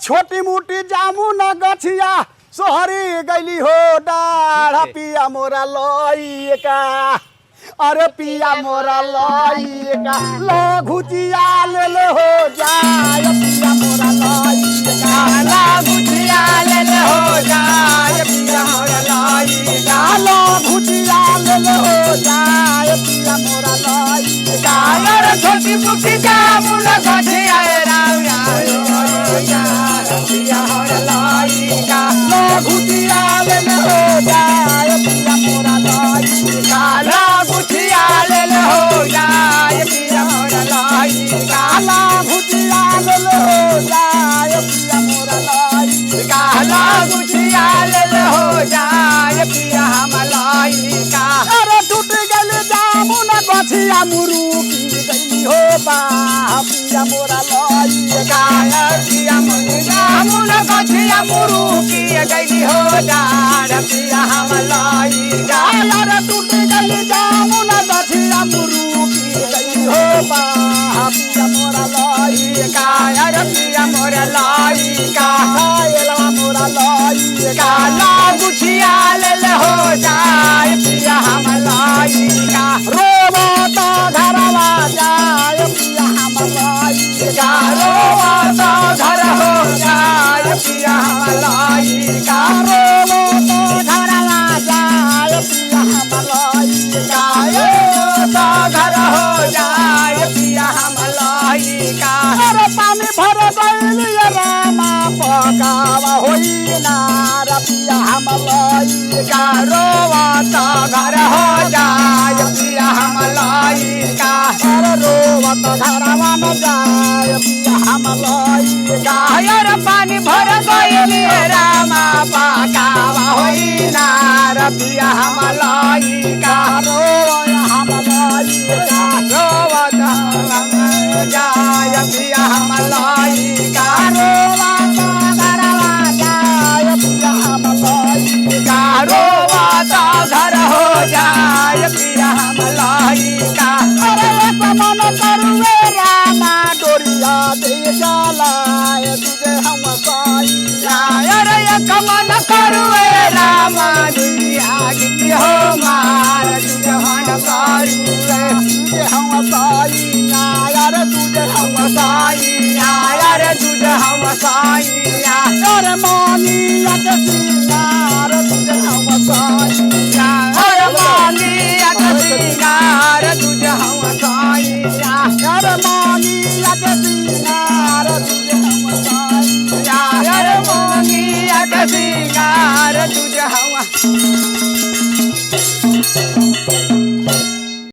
छोटी मोटी जामुन गछिया सोहरी गैली हो डाढ़ पिया मोरा लइका अरे पिया मोरा लइका लघुचिया ले ले हो जाय पिया मोरा लइका लघुचिया ले ले हो जाय पिया मोरा लइका लघुचिया ले ले हो जाय पिया मोरा लइका अरे छोटी मोटी जामुन गछिया राउया पिया मोरा लइका लघुचिया ले ले हो जाय पिया मोरा लइका लघुचिया ले ले हो जाय पिया मोरा लइका लघुचिया ले ले हो जाय पिया मोरा लइका लघुचिया ले ले हो जाय पिया हमर लइका अरे टूट गल जामुन गछिया मुरुकी गई हो बा पिया मोरा लइका पिया मोरा जामुन गछिया मुरुकी गई हो डार पिया हमर लइका अरे टूट गल जामुन गछिया मुरुकी गई हो बा पिया मोरा लइका अरे पिया मोरा लइका खायला मोरा लइका लघुचिया ले ले हो जाय पिया हमर लइका रोवत घरवा जाय पिया हमर लइका रोवत घर हो जाय पिया हमर लइका रोवत घरवा जाय पिया हमर लइका घर हो जाय पिया हमर लइका अरे पानी भर गइली रामा पकावा होई ना पिया हमर लइका रोवत घर हो जाय पिया हमर लइका अरे रोवत घरवा न जाय पिया हमर लइका अरे पानी भर गइली रामा पकावा होई ना पिया हमर लइका रोवत हमर लइका रोवत जाय पिया हमर लइका रोवत घरवा जाय पिया हमर लइका रोवत घर हो जाय पिया हमर लइका अरे एक मन करुवे रामा डोरिया दे जलाय तुझे हम साईया अरे एक मन करुवे रामा दुनिया गिटी हो मार तुझहन करुवे तुझे हम साईया यार तुझे हम साईया अरे तुझ हम साईया